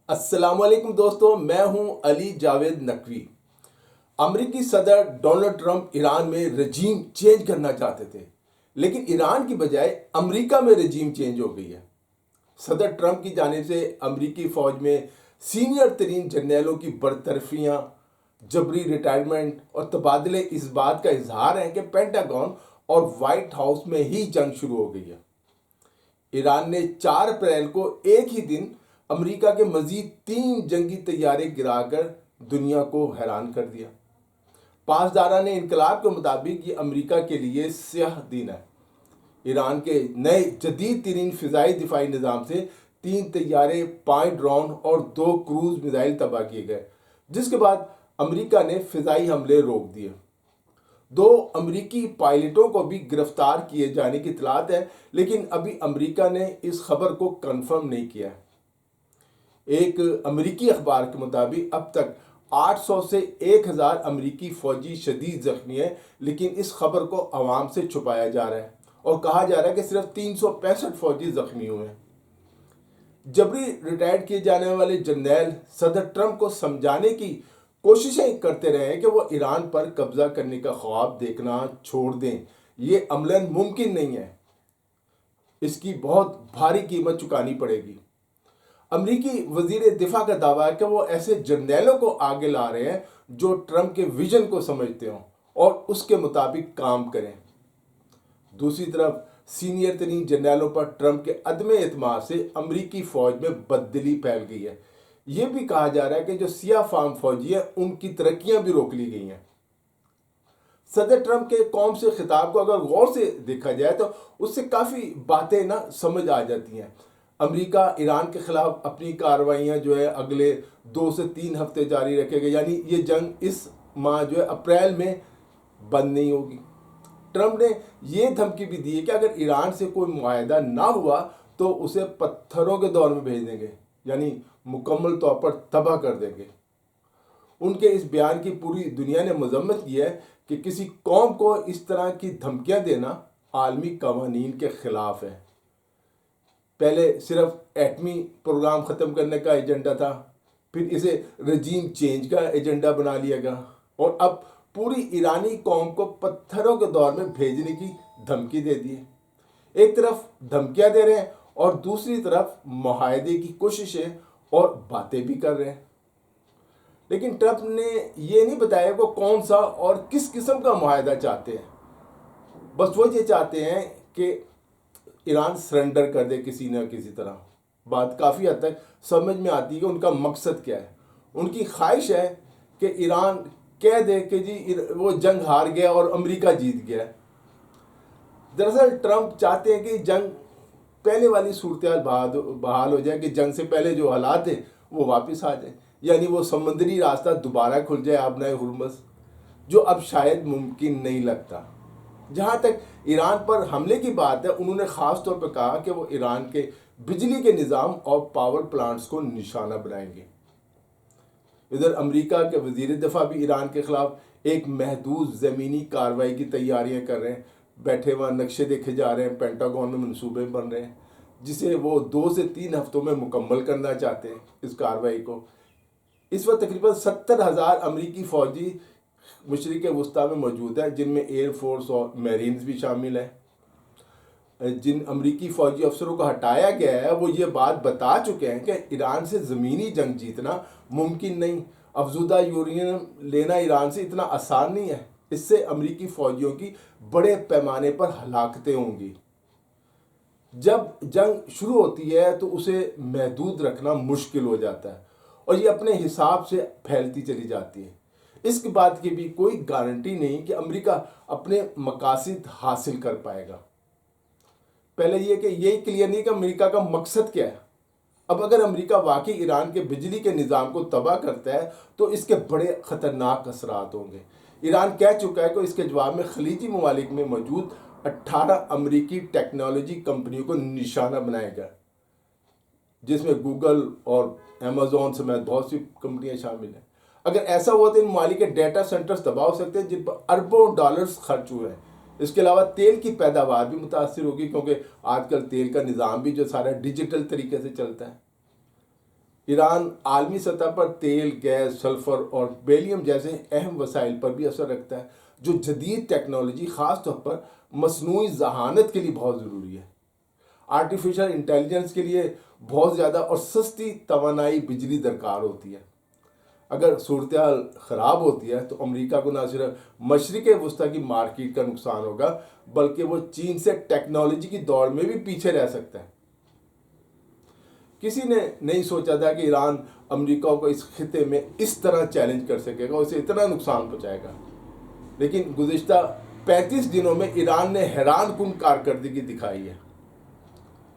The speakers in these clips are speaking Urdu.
السلام علیکم دوستوں، میں ہوں علی جاوید نقوی۔ امریکی صدر ڈونلڈ ٹرمپ ایران میں رجیم چینج کرنا چاہتے تھے، لیکن ایران کی بجائے امریکہ میں رجیم چینج ہو گئی ہے۔ صدر ٹرمپ کی جانب سے امریکی فوج میں سینئر ترین جرنیلوں کی برطرفیاں، جبری ریٹائرمنٹ اور تبادلے اس بات کا اظہار ہیں کہ پینٹاگون اور وائٹ ہاؤس میں ہی جنگ شروع ہو گئی ہے۔ ایران نے 4 اپریل کو ایک ہی دن امریکہ کے مزید 3 جنگی طیارے گرا کر دنیا کو حیران کر دیا۔ پاسداران انقلاب کے مطابق یہ امریکہ کے لیے سیاہ دن ہے۔ ایران کے نئے جدید ترین فضائی دفاعی نظام سے 3 طیارے، 5 ڈرون اور 2 کروز میزائل تباہ کیے گئے، جس کے بعد امریکہ نے فضائی حملے روک دیے۔ 2 امریکی پائلٹوں کو بھی گرفتار کیے جانے کی اطلاعات ہے، لیکن ابھی امریکہ نے اس خبر کو کنفرم نہیں کیا ہے۔ ایک امریکی اخبار کے مطابق اب تک 800 سے 1000 امریکی فوجی شدید زخمی ہیں، لیکن اس خبر کو عوام سے چھپایا جا رہا ہے اور کہا جا رہا ہے کہ صرف 365 فوجی زخمی ہوئے ہیں۔ جبری ریٹائر کیے جانے والے جرنیل صدر ٹرمپ کو سمجھانے کی کوششیں کرتے رہے ہیں کہ وہ ایران پر قبضہ کرنے کا خواب دیکھنا چھوڑ دیں۔ یہ عملاً ممکن نہیں ہے، اس کی بہت بھاری قیمت چکانی پڑے گی۔ امریکی وزیر دفاع کا دعویٰ ہے کہ وہ ایسے جرنیلوں کو آگے لا رہے ہیں جو ٹرمپ کے ویژن کو سمجھتے ہوں اور اس کے مطابق کام کریں۔ دوسری طرف سینئر ترین جرنیلوں پر ٹرمپ کے عدم اعتماد سے امریکی فوج میں بددلی پھیل گئی ہے۔ یہ بھی کہا جا رہا ہے کہ جو سیاہ فام فوجی ہیں ان کی ترقیاں بھی روک لی گئی ہیں۔ صدر ٹرمپ کے قوم سے خطاب کو اگر غور سے دیکھا جائے تو اس سے کافی باتیں سمجھ آ جاتی ہیں۔ امریکہ ایران کے خلاف اپنی کارروائیاں جو ہے اگلے 2 سے 3 ہفتے جاری رکھے گا، یعنی یہ جنگ اس ماہ جو ہے اپریل میں بند نہیں ہوگی۔ ٹرمپ نے یہ دھمکی بھی دی ہے کہ اگر ایران سے کوئی معاہدہ نہ ہوا تو اسے پتھروں کے دور میں بھیج دیں گے، یعنی مکمل طور پر تباہ کر دیں گے۔ ان کے اس بیان کی پوری دنیا نے مذمت کی ہے کہ کسی قوم کو اس طرح کی دھمکیاں دینا عالمی قوانین کے خلاف ہے۔ پہلے صرف ایٹمی پروگرام ختم کرنے کا ایجنڈا تھا، پھر اسے رجیم چینج کا ایجنڈا بنا لیا گیا، اور اب پوری ایرانی قوم کو پتھروں کے دور میں بھیجنے کی دھمکی دے دی ہے۔ ایک طرف دھمکیاں دے رہے ہیں اور دوسری طرف معاہدے کی کوششیں اور باتیں بھی کر رہے ہیں، لیکن ٹرمپ نے یہ نہیں بتایا کہ کون سا اور کس قسم کا معاہدہ چاہتے ہیں۔ بس وہ یہ چاہتے ہیں کہ ایران سرنڈر کر دے کسی نہ کسی طرح۔ بات کافی حد تک سمجھ میں آتی ہے کہ ان کا مقصد کیا ہے۔ ان کی خواہش ہے کہ ایران کہہ دے کہ جی وہ جنگ ہار گیا اور امریکہ جیت گیا۔ دراصل ٹرمپ چاہتے ہیں کہ جنگ پہلے والی صورتحال بحال ہو جائے، کہ جنگ سے پہلے جو حالات ہیں وہ واپس آ جائیں، یعنی وہ سمندری راستہ دوبارہ کھل جائے آبنائے ہرمز، جو اب شاید ممکن نہیں لگتا۔ جہاں تک ایران پر حملے کی بات ہے، انہوں نے خاص طور پہ کہا کہ وہ ایران کے بجلی کے نظام اور پاور پلانٹس کو نشانہ بنائیں گے۔ ادھر امریکہ کے وزیر دفاع بھی ایران کے خلاف ایک محدود زمینی کارروائی کی تیاریاں کر رہے ہیں۔ بیٹھے وہاں نقشے دیکھے جا رہے ہیں، پینٹاگون میں منصوبے بن رہے ہیں جسے وہ 2 سے 3 ہفتوں میں مکمل کرنا چاہتے ہیں اس کارروائی کو۔ اس وقت تقریباً 70,000 امریکی فوجی مشرق وسطیٰ میں موجود ہیں، جن میں ایئر فورس اور میرینز بھی شامل ہیں۔ جن امریکی فوجی افسروں کو ہٹایا گیا ہے وہ یہ بات بتا چکے ہیں کہ ایران سے زمینی جنگ جیتنا ممکن نہیں، افزودہ یورینیم لینا ایران سے اتنا آسان نہیں ہے، اس سے امریکی فوجیوں کی بڑے پیمانے پر ہلاکتیں ہوں گی۔ جب جنگ شروع ہوتی ہے تو اسے محدود رکھنا مشکل ہو جاتا ہے اور یہ اپنے حساب سے پھیلتی چلی جاتی ہے۔ اس کی بات کی بھی کوئی گارنٹی نہیں کہ امریکہ اپنے مقاصد حاصل کر پائے گا۔ پہلے یہ کہ یہی کلیئر نہیں کہ امریکہ کا مقصد کیا ہے۔ اب اگر امریکہ واقعی ایران کے بجلی کے نظام کو تباہ کرتا ہے تو اس کے بڑے خطرناک اثرات ہوں گے۔ ایران کہہ چکا ہے کہ اس کے جواب میں خلیجی ممالک میں موجود 18 امریکی ٹیکنالوجی کمپنیوں کو نشانہ بنائے گا، جس میں گوگل اور ایمیزون سمیت بہت سی کمپنیاں شامل ہیں۔ اگر ایسا ہوا تو ان ممالک کے ڈیٹا سینٹرز تباہ ہو سکتے ہیں جن پر اربوں ڈالرز خرچ ہوئے ہیں۔ اس کے علاوہ تیل کی پیداوار بھی متاثر ہوگی، کیونکہ آج کل تیل کا نظام بھی جو سارا ڈیجیٹل طریقے سے چلتا ہے۔ ایران عالمی سطح پر تیل، گیس، سلفر اور بیریم جیسے اہم وسائل پر بھی اثر رکھتا ہے، جو جدید ٹیکنالوجی خاص طور پر مصنوعی ذہانت کے لیے بہت ضروری ہے۔ آرٹیفیشل انٹیلیجنس کے لیے بہت زیادہ اور سستی توانائی بجلی درکار ہوتی ہے۔ اگر صورتحال خراب ہوتی ہے تو امریکہ کو نہ صرف مشرق وسطیٰ کی مارکیٹ کا نقصان ہوگا، بلکہ وہ چین سے ٹیکنالوجی کی دوڑ میں بھی پیچھے رہ سکتا ہے۔ کسی نے نہیں سوچا تھا کہ ایران امریکہ کو اس خطے میں اس طرح چیلنج کر سکے گا، اسے اتنا نقصان پہنچائے گا۔ لیکن گزشتہ 35 دنوں میں ایران نے حیران کن کارکردگی دکھائی ہے۔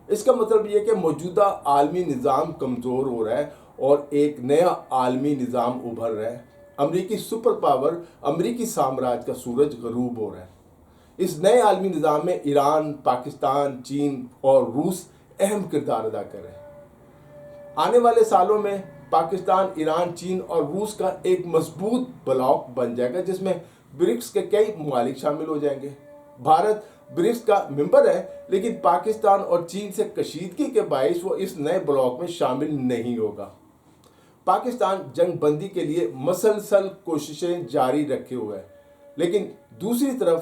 اس کا مطلب یہ ہے کہ موجودہ عالمی نظام کمزور ہو رہا ہے اور ایک نیا عالمی نظام ابھر رہا ہے۔ امریکی سپر پاور، امریکی سامراج کا سورج غروب ہو رہا ہے۔ اس نئے عالمی نظام میں ایران، پاکستان، چین اور روس اہم کردار ادا کر رہے ہیں۔ آنے والے سالوں میں پاکستان، ایران، چین اور روس کا ایک مضبوط بلاک بن جائے گا، جس میں برکس کے کئی ممالک شامل ہو جائیں گے۔ بھارت برکس کا ممبر ہے، لیکن پاکستان اور چین سے کشیدگی کے باعث وہ اس نئے بلاک میں شامل نہیں ہوگا۔ پاکستان جنگ بندی کے لیے مسلسل کوششیں جاری رکھے ہوئے ہے، لیکن دوسری طرف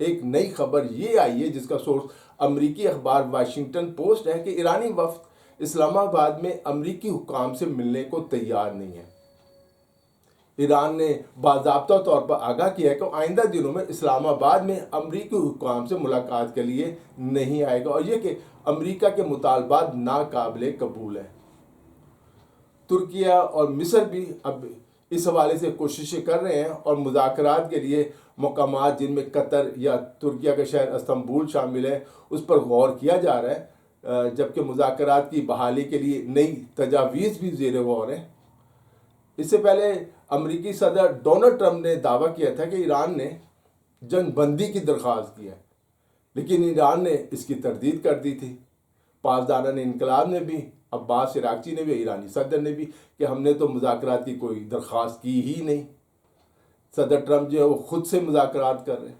ایک نئی خبر یہ آئی ہے جس کا سورس امریکی اخبار واشنگٹن پوسٹ ہے کہ ایرانی وفد اسلام آباد میں امریکی حکام سے ملنے کو تیار نہیں ہے۔ ایران نے باضابطہ طور پر آگاہ کیا ہے کہ آئندہ دنوں میں اسلام آباد میں امریکی حکام سے ملاقات کے لیے نہیں آئے گا، اور یہ کہ امریکہ کے مطالبات ناقابل قبول ہیں۔ ترکیہ اور مصر بھی اب اس حوالے سے کوششیں کر رہے ہیں اور مذاکرات کے لیے مقامات جن میں قطر یا ترکیہ کا شہر استنبول شامل ہے اس پر غور کیا جا رہا ہے، جبکہ مذاکرات کی بحالی کے لیے نئی تجاویز بھی زیر غور ہیں۔ اس سے پہلے امریکی صدر ڈونلڈ ٹرمپ نے دعویٰ کیا تھا کہ ایران نے جنگ بندی کی درخواست کی ہے، لیکن ایران نے اس کی تردید کر دی تھی۔ پاسداران انقلاب نے بھی، عباس عراقچی نے بھی، ایرانی صدر نے بھی، کہ ہم نے تو مذاکرات کی کوئی درخواست کی ہی نہیں۔ صدر ٹرمپ جو ہے وہ خود سے مذاکرات کر رہے ہیں۔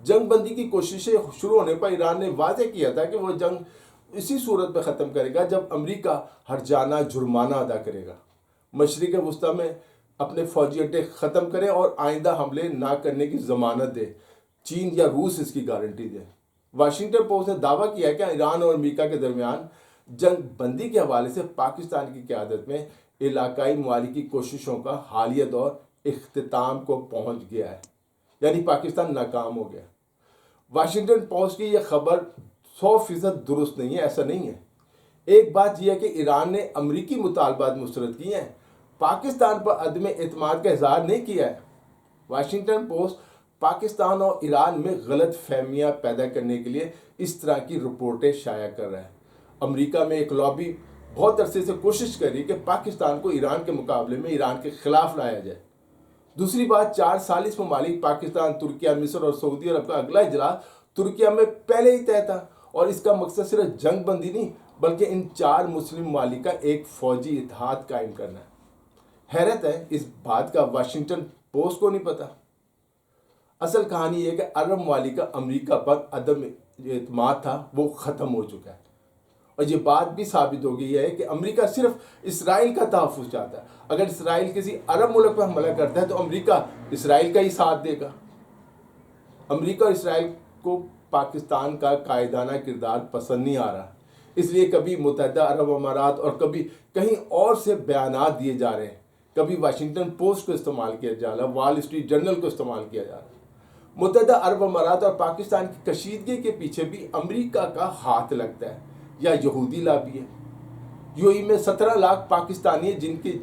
جنگ بندی کی کوششیں شروع ہونے پر ایران نے واضح کیا تھا کہ وہ جنگ اسی صورت میں ختم کرے گا جب امریکہ ہرجانہ جرمانہ ادا کرے گا، مشرق وسطیٰ میں اپنے فوجی اڈے ختم کرے اور آئندہ حملے نہ کرنے کی ضمانت دے۔ چین یا روس اس کی گارنٹی دے۔ واشنگٹن پوسٹ نے دعویٰ کیا کہ ایران اور امریکہ کے درمیان جنگ بندی کے حوالے سے پاکستان کی قیادت میں علاقائی ممالک کی کوششوں کا حالیہ دور اختتام کو پہنچ گیا ہے، یعنی پاکستان ناکام ہو گیا۔ واشنگٹن پوسٹ کی یہ خبر 100% درست نہیں ہے، ایسا نہیں ہے۔ ایک بات یہ ہے کہ ایران نے امریکی مطالبات مسترد کیے ہیں، پاکستان پر عدم اعتماد کا اظہار نہیں کیا ہے۔ واشنگٹن پوسٹ پاکستان اور ایران میں غلط فہمیاں پیدا کرنے کے لیے اس طرح کی رپورٹیں شائع کر رہا ہے۔ امریکہ میں ایک لابی بہت عرصے سے کوشش کر رہی ہے کہ پاکستان کو ایران کے مقابلے میں ایران کے خلاف لایا جائے۔ دوسری بات، 4 ثالث ممالک پاکستان، ترکیہ، مصر اور سعودی عرب کا اگلا اجلاس ترکیہ میں پہلے ہی طے تھا، اور اس کا مقصد صرف جنگ بندی نہیں بلکہ ان 4 مسلم ممالک کا ایک فوجی اتحاد قائم کرنا ہے۔ حیرت ہے اس بات کا واشنگٹن پوسٹ کو نہیں پتا۔ اصل کہانی یہ کہ عرب ممالک کا امریکہ پر عدم اعتماد تھا، وہ ختم ہو چکا ہے، اور یہ بات بھی ثابت ہو گئی ہے کہ امریکہ صرف اسرائیل کا تحفظ چاہتا ہے۔ اگر اسرائیل کسی عرب ملک پر حملہ کرتا ہے تو امریکہ اسرائیل کا ہی ساتھ دے گا۔ امریکہ اور اسرائیل کو پاکستان کا قائدانہ کردار پسند نہیں آ رہا، اس لیے کبھی متحدہ عرب امارات اور کبھی کہیں اور سے بیانات دیے جا رہے ہیں۔ کبھی واشنگٹن پوسٹ کو استعمال کیا جا رہا ہے، وال اسٹریٹ جرنل کو استعمال کیا جا رہا ہے۔ متحدہ عرب امارات اور پاکستان کی کشیدگی کے پیچھے بھی امریکہ کا ہاتھ لگتا ہے یا یہودی لابی ہے۔ یو اے ای میں 17 لاکھ پاکستانی ہیں جن کی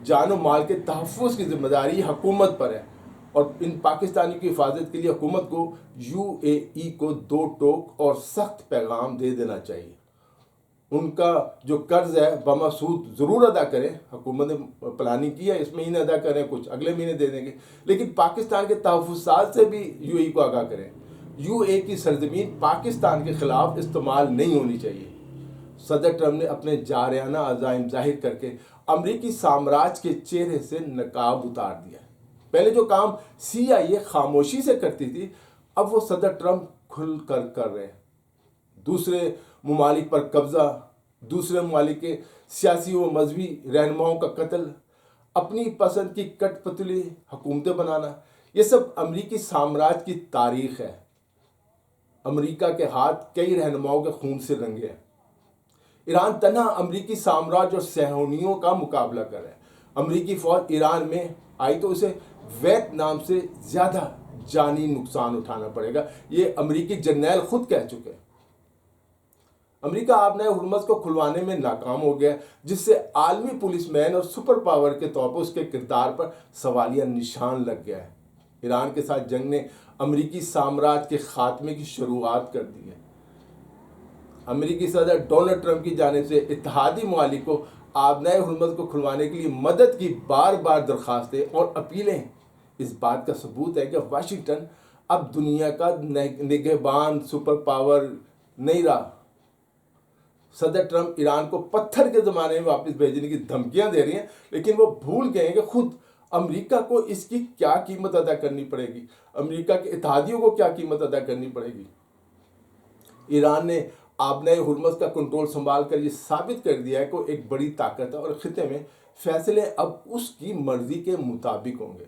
جان و مال کے تحفظ کی ذمہ داری حکومت پر ہے، اور ان پاکستانیوں کی حفاظت کے لیے حکومت کو یو اے ای کو 2 ٹوک اور سخت پیغام دے دینا چاہیے۔ ان کا جو قرض ہے بما سود ضرور ادا کریں، حکومت نے پلاننگ کی ہے اس مہینے ادا کریں، کچھ اگلے مہینے دے دیں گے، لیکن پاکستان کے تحفظات سے بھی یو اے ای کو آگاہ کریں۔ یو اے ای کی سرزمین پاکستان کے خلاف استعمال نہیں ہونی چاہیے۔ صدر ٹرمپ نے اپنے جارحانہ عزائم ظاہر کر کے امریکی سامراج کے چہرے سے نقاب اتار دیا ہے۔ پہلے جو کام CIA خاموشی سے کرتی تھی، اب وہ صدر ٹرمپ کھل کر رہے ہیں۔ دوسرے ممالک پر قبضہ، دوسرے ممالک کے سیاسی و مذہبی رہنماؤں کا قتل، اپنی پسند کی کٹ پتلی حکومتیں بنانا، یہ سب امریکی سامراج کی تاریخ ہے۔ امریکہ کے ہاتھ کئی رہنماؤں کے خون سے رنگے ہیں۔ ایران تنہا امریکی سامراج اور صہیونیوں کا مقابلہ کر رہا ہے۔ امریکی فوج ایران میں آئی تو اسے ویتنام سے زیادہ جانی نقصان اٹھانا پڑے گا، یہ امریکی جرنیل خود کہہ چکے ہیں۔ امریکہ آبنائے ہرمز کو کھلوانے میں ناکام ہو گیا، جس سے عالمی پولیس مین اور سپر پاور کے طور پر اس کے کردار پر سوالیہ نشان لگ گیا ہے۔ ایران کے ساتھ جنگ نے امریکی سامراج کے خاتمے کی شروعات کر دی ہے۔ امریکی صدر ڈونلڈ ٹرمپ کی جانب سے اتحادی ممالک کو آبنائے ہرمز کو کھلوانے کے لیے مدد کی بار بار درخواستیں اور اپیلیں اس بات کا ثبوت ہے کہ واشنگٹن اب دنیا کا نگہبان سپر پاور نہیں رہا۔ صدر ٹرمپ ایران کو پتھر کے زمانے میں واپس بھیجنے کی دھمکیاں دے رہی ہیں، لیکن وہ بھول گئے ہیں کہ خود امریکہ کو اس کی کیا قیمت ادا کرنی پڑے گی، امریکہ کے اتحادیوں کو کیا قیمت ادا کرنی پڑے گی۔ ایران نے آبنائے ہرمز کا کنٹرول سنبھال کر یہ ثابت کر دیا ہے کہ وہ ایک بڑی طاقت ہے اور خطے میں فیصلے اب اس کی مرضی کے مطابق ہوں گے۔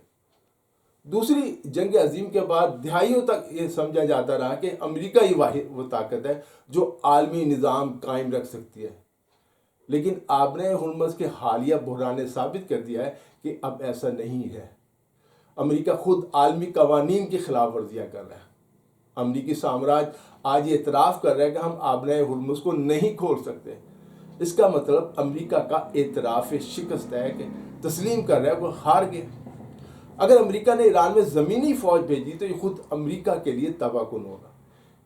دوسری جنگ عظیم کے بعد دہائیوں تک یہ سمجھا جاتا رہا کہ امریکہ ہی واحد وہ طاقت ہے جو عالمی نظام قائم رکھ سکتی ہے، لیکن آبنائے ہرمز کے حالیہ بحران نے ثابت کر دیا ہے کہ اب ایسا نہیں ہے۔ امریکہ خود عالمی قوانین کی خلاف ورزیاں کر رہا ہے۔ امریکی سامراج آج یہ اعتراف کر رہا ہے کہ ہم آبنائے ہرمز کو نہیں کھول سکتے۔ اس کا مطلب امریکہ کا اعتراف شکست ہے کہ تسلیم کر رہا ہے وہ ہار گیا۔ اگر امریکہ نے ایران میں زمینی فوج بھیجی تو یہ خود امریکہ کے لیے تباہ کن ہوگا۔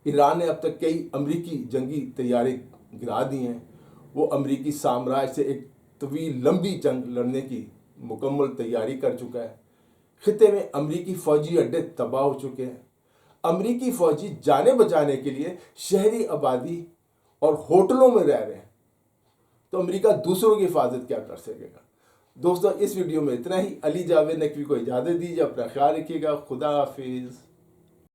ایران نے اب تک کئی امریکی جنگی طیارے گرا دیے ہیں۔ وہ امریکی سامراج سے ایک طویل لمبی جنگ لڑنے کی مکمل تیاری کر چکا ہے۔ خطے میں امریکی فوجی اڈے تباہ ہو چکے ہیں۔ امریکی فوجی جانیں بچانے کے لیے شہری آبادی اور ہوٹلوں میں رہ رہے ہیں، تو امریکہ دوسروں کی حفاظت کیا کر سکے گا۔ دوستو، اس ویڈیو میں اتنا ہی۔ علی جاوید نقوی کو اجازت دیجیے، اپنا خیال رکھیے گا۔ خدا حافظ۔